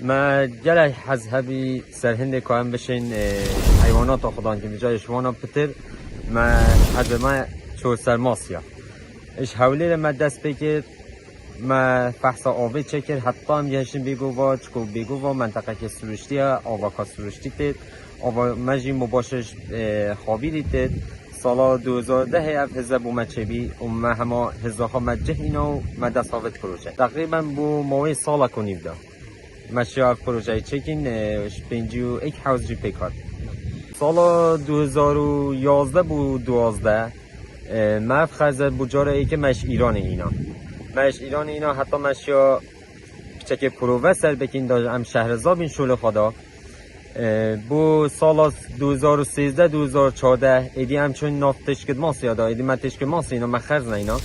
ما جلای حذهبی سرهنده که هم بشین حیوانات خودان که بجای شوانا پتر ما حذب ما چو سرماسیا اش حولی ما دست بکر ما فحص آبی چکر حتی هم یهشن بگو و چکو بگو و منطقه که سروشتی آوا که سروشتی تید آوا مجی مباشش خوابیدی تید سال 2010 اف حزب اومچبی و ما همه حزاها مجه اینا و ما دست حافظ پروژه تقریبا بو موی سالا کنیم دا مشیار پروژه چکین 51 حوز جی پیکات سال 2011 بو 12 مف خزر بجاره ای که مش ایران اینا حتی مشیا چک پروژه سر بکین دا هم شهرزاد این شول خدا بو سال 2013 2014 ایدی همچون نافت تشکد ماسی یادا ایدی من تشکد ماسی اینا مخرز نه اینا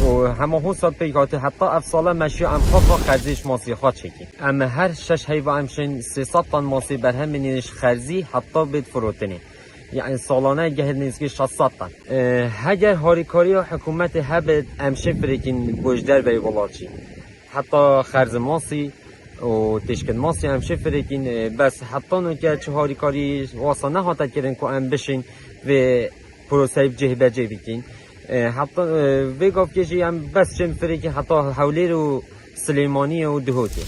و همه هون سال پیکاته حتی افساله مشی ام خفا خرزیش ماسی خواد چکی اما هر شش حیوان همشن 300 تن ماسی بر هم منیش خرزی حتی بید فروتنی یعنی سالانه گهد نیزگی 600 تن هگر هاریکاری و حکومت هبد امشه فرکین بوجدر بی ولارچی حتی خرز ماسی و تشکن ماسی هم فرکین بس حتی نو که چه هاریکاری واسه نه حتی کردن که ام بشین و پروسیف جه بجه بکین حتی وی گفت که هم بس چند فرقی حتی حولی رو سلیمانی و دهوتی